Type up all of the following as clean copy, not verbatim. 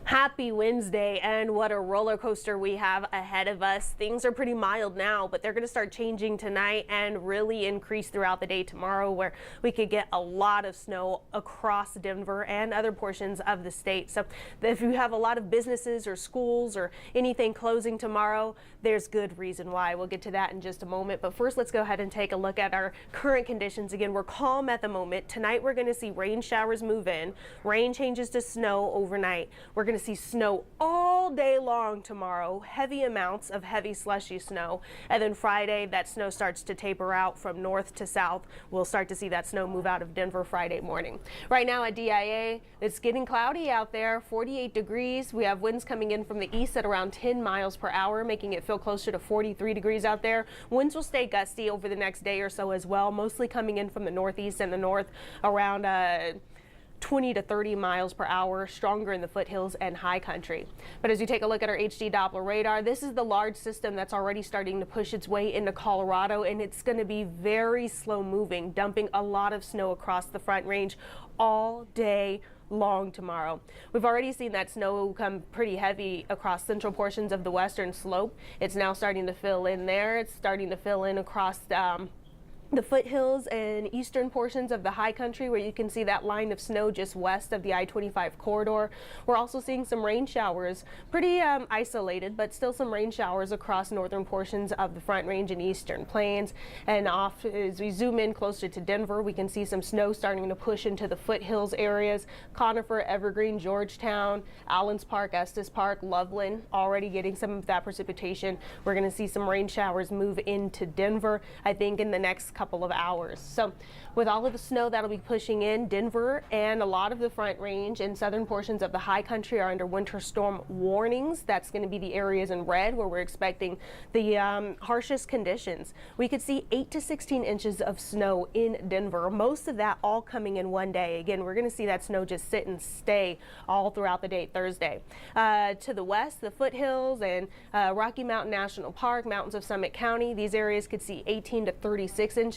Happy Wednesday, and what a roller coaster we have ahead of us. Things are pretty mild now, but they're going to start changing tonight and really increase throughout the day tomorrow, where we could get a lot of snow across Denver and other portions of the state. So if you have a lot of businesses or schools or anything closing tomorrow, there's good reason why. We'll get to that in just a moment, but first let's go ahead and take a look at our current conditions. Again, we're calm at the moment. Tonight we're going to see rain showers move in. Rain changes to snow overnight. We're going to see snow all day long tomorrow, heavy amounts of heavy slushy snow, and then Friday that snow starts to taper out from north to south. We'll start to see that snow move out of Denver Friday morning. Right now at DIA, it's getting cloudy out there, 48 degrees. We have winds coming in from the east at around 10 miles per hour, making it feel closer to 43 degrees out there. Winds will stay gusty over the next day or so as well, mostly coming in from the northeast and the north around 20 to 30 miles per hour, stronger in the foothills and high country. But as you take a look at our HD Doppler radar, this is the large system that's already starting to push its way into Colorado, and it's going to be very slow moving, dumping a lot of snow across the Front Range all day long tomorrow. We've already seen that snow come pretty heavy across central portions of the western slope. It's now starting to fill in there. It's starting to fill in across the foothills and eastern portions of the high country, where you can see that line of snow just west of the I-25 corridor. We're also seeing some rain showers, pretty isolated, but still some rain showers across northern portions of the Front Range and eastern plains. And off as we zoom in closer to Denver, we can see some snow starting to push into the foothills areas. Conifer, Evergreen, Georgetown, Allens Park, Estes Park, Loveland, already getting some of that precipitation. We're going to see some rain showers move into Denver, I think, in the next couple of hours. So with all of the snow that'll be pushing in, Denver and a lot of the Front Range and southern portions of the high country are under winter storm warnings. That's going to be the areas in red where we're expecting the harshest conditions. We could see 8 to 16 inches of snow in Denver, most of that all coming in one day. Again, we're going to see that snow just sit and stay all throughout the day Thursday. To the west, the foothills and Rocky Mountain National Park, mountains of Summit County, these areas could see 18 to 36 inches.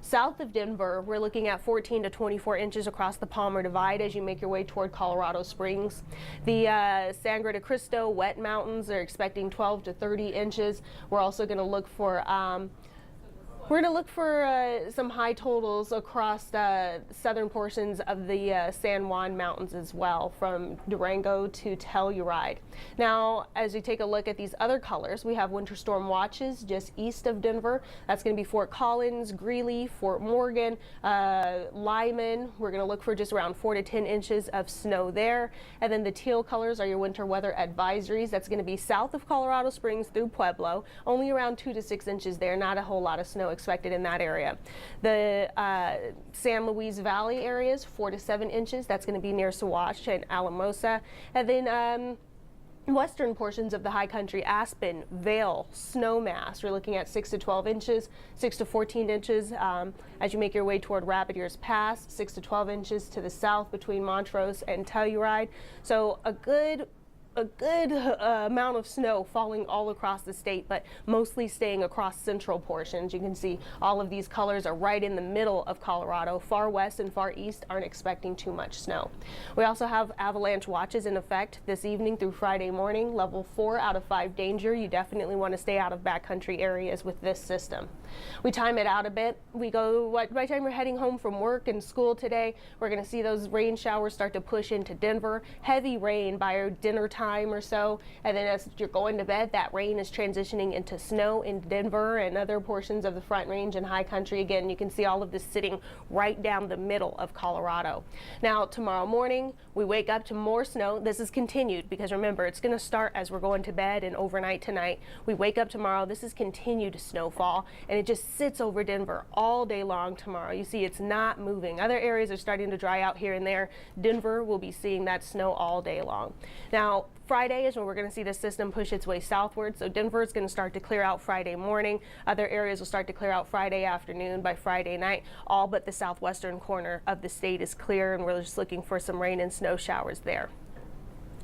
South of Denver, we're looking at 14 to 24 inches across the Palmer Divide as you make your way toward Colorado Springs. The Sangre de Cristo wet mountains are expecting 12 to 30 inches. We're also going to look for some high totals across the southern portions of the San Juan Mountains as well, from Durango to Telluride. Now, as we take a look at these other colors, we have winter storm watches just east of Denver. That's going to be Fort Collins, Greeley, Fort Morgan, Lyman. We're going to look for just around 4 to 10 inches of snow there. And then the teal colors are your winter weather advisories. That's going to be south of Colorado Springs through Pueblo. Only around 2 to 6 inches there. Not a whole lot of snow expected in that area. The San Luis Valley areas, 4 to 7 inches. That's going to be near Sawash and Alamosa. And then western portions of the high country, Aspen, Vail, Snowmass, we're looking at 6 to 12 inches, 6 to 14 inches as you make your way toward Rabbit Ears Pass, 6 to 12 inches to the south between Montrose and Telluride. So a good amount of snow falling all across the state, but mostly staying across central portions. You can see all of these colors are right in the middle of Colorado. Far west and far east aren't expecting too much snow. We also have avalanche watches in effect this evening through Friday morning. Level 4 out of 5 danger. You definitely want to stay out of backcountry areas with this system. We time it out a bit. We go by the time we're heading home from work and school today, we're going to see those rain showers start to push into Denver. Heavy rain by our dinner time or so, and then as you're going to bed, that rain is transitioning into snow in Denver and other portions of the Front Range and high country. Again, you can see all of this sitting right down the middle of Colorado. Now tomorrow morning we wake up to more snow. This is continued because remember, it's going to start as we're going to bed and overnight tonight. We wake up tomorrow, this is continued snowfall, and it just sits over Denver all day long tomorrow. You see it's not moving. Other areas are starting to dry out here and there. Denver will be seeing that snow all day long. Now Friday is when we're going to see the system push its way southward. So Denver is going to start to clear out Friday morning. Other areas will start to clear out Friday afternoon. By Friday night, all but the southwestern corner of the state is clear, and we're just looking for some rain and snow showers there.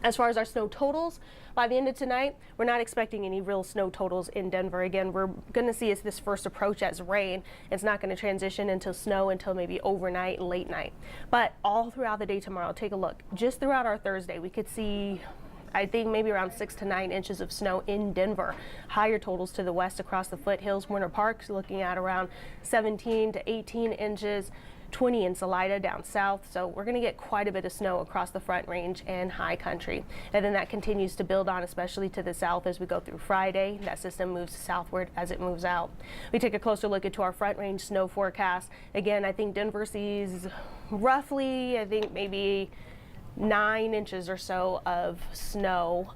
As far as our snow totals, by the end of tonight, we're not expecting any real snow totals in Denver. Again, we're going to see this first approach as rain. It's not going to transition into snow until maybe overnight and late night. But all throughout the day tomorrow, take a look. Just throughout our Thursday, we could see, I think, maybe around 6 to 9 inches of snow in Denver. Higher totals to the west across the foothills. Winter Park's looking at around 17 to 18 inches. 20 in Salida down south, so we're going to get quite a bit of snow across the Front Range and high country. And then that continues to build on, especially to the south as we go through Friday. That system moves southward as it moves out. We take a closer look into our Front Range snow forecast. Again, I think Denver sees roughly, maybe 9 inches or so of snow.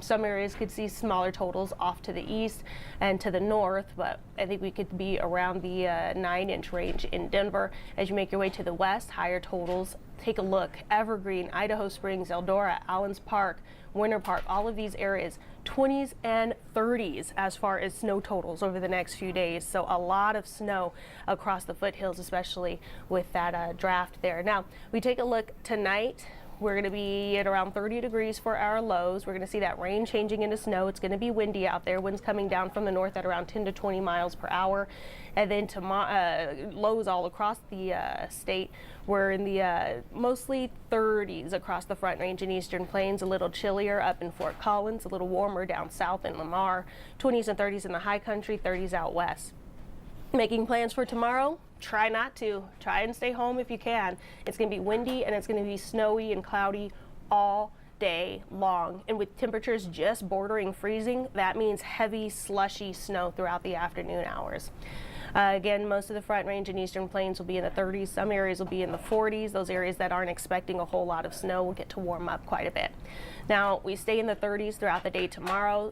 Some areas could see smaller totals off to the east and to the north, but I think we could be around the 9-inch range in Denver. As you make your way to the west, higher totals. Take a look. Evergreen, Idaho Springs, Eldora, Allens Park, Winter Park, all of these areas, 20s and 30s as far as snow totals over the next few days. So a lot of snow across the foothills, especially with that draft there. Now, we take a look tonight. We're going to be at around 30 degrees for our lows. We're going to see that rain changing into snow. It's going to be windy out there. Winds coming down from the north at around 10 to 20 miles per hour. And then lows all across the state. We're in the mostly 30s across the Front Range and Eastern Plains. A little chillier up in Fort Collins. A little warmer down south in Lamar. 20s and 30s in the high country. 30s out west. Making plans for tomorrow? Try not to. Try and stay home if you can. It's going to be windy and it's going to be snowy and cloudy all day long. And with temperatures just bordering freezing, that means heavy, slushy snow throughout the afternoon hours. Again, most of the Front Range and Eastern Plains will be in the 30s. Some areas will be in the 40s. Those areas that aren't expecting a whole lot of snow will get to warm up quite a bit. Now, we stay in the 30s throughout the day tomorrow.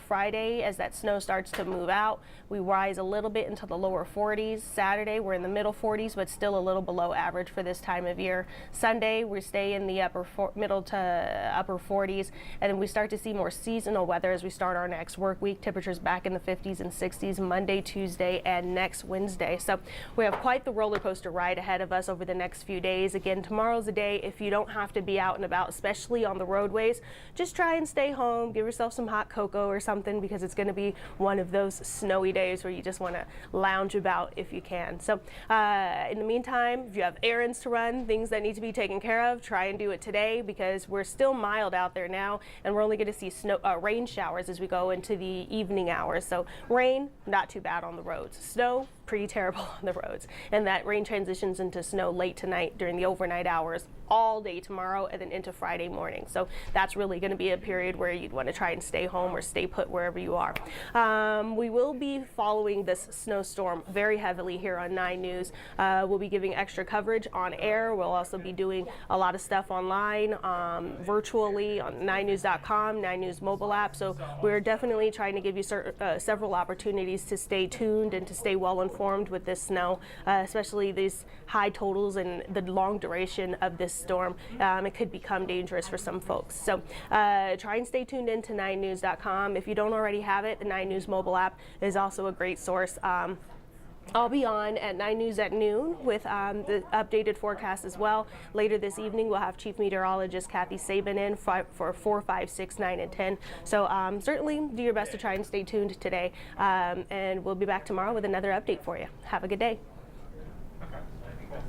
Friday, as that snow starts to move out, we rise a little bit into the lower 40s. Saturday, we're in the middle 40s, but still a little below average for this time of year. Sunday, we stay in the middle to upper 40s, and then we start to see more seasonal weather as we start our next work week. Temperatures back in the 50s and 60s Monday, Tuesday, and next Wednesday. So we have quite the roller coaster ride ahead of us over the next few days. Again, tomorrow's a day if you don't have to be out and about, especially on the roadways. Just try and stay home, give yourself some hot cocoa or something, because it's going to be one of those snowy days where you just want to lounge about if you can. So in the meantime, if you have errands to run, things that need to be taken care of, try and do it today, because we're still mild out there now, and we're only going to see rain showers as we go into the evening hours. So rain, not too bad on the roads. Snow, pretty terrible on the roads. And that rain transitions into snow late tonight during the overnight hours, all day tomorrow, and then into Friday morning. So that's really going to be a period where you'd want to try and stay home or stay put wherever you are. We will be following this snowstorm very heavily here on 9 News. We'll be giving extra coverage on air. We'll also be doing a lot of stuff online, virtually on 9news.com, 9 News mobile app. So we're definitely trying to give you several opportunities to stay tuned and to stay well informed with this snow, especially these high totals and the long duration of this storm. It could become dangerous for some folks. So try and stay tuned into 9news.com. If you don't already have it, the 9 News mobile app is also a great source. I'll be on at 9 News at noon with the updated forecast as well. Later this evening, we'll have Chief Meteorologist Kathy Sabin in for 4, 5, 6, 9, and 10. So certainly do your best to try and stay tuned today. And we'll be back tomorrow with another update for you. Have a good day. Okay. I think that's,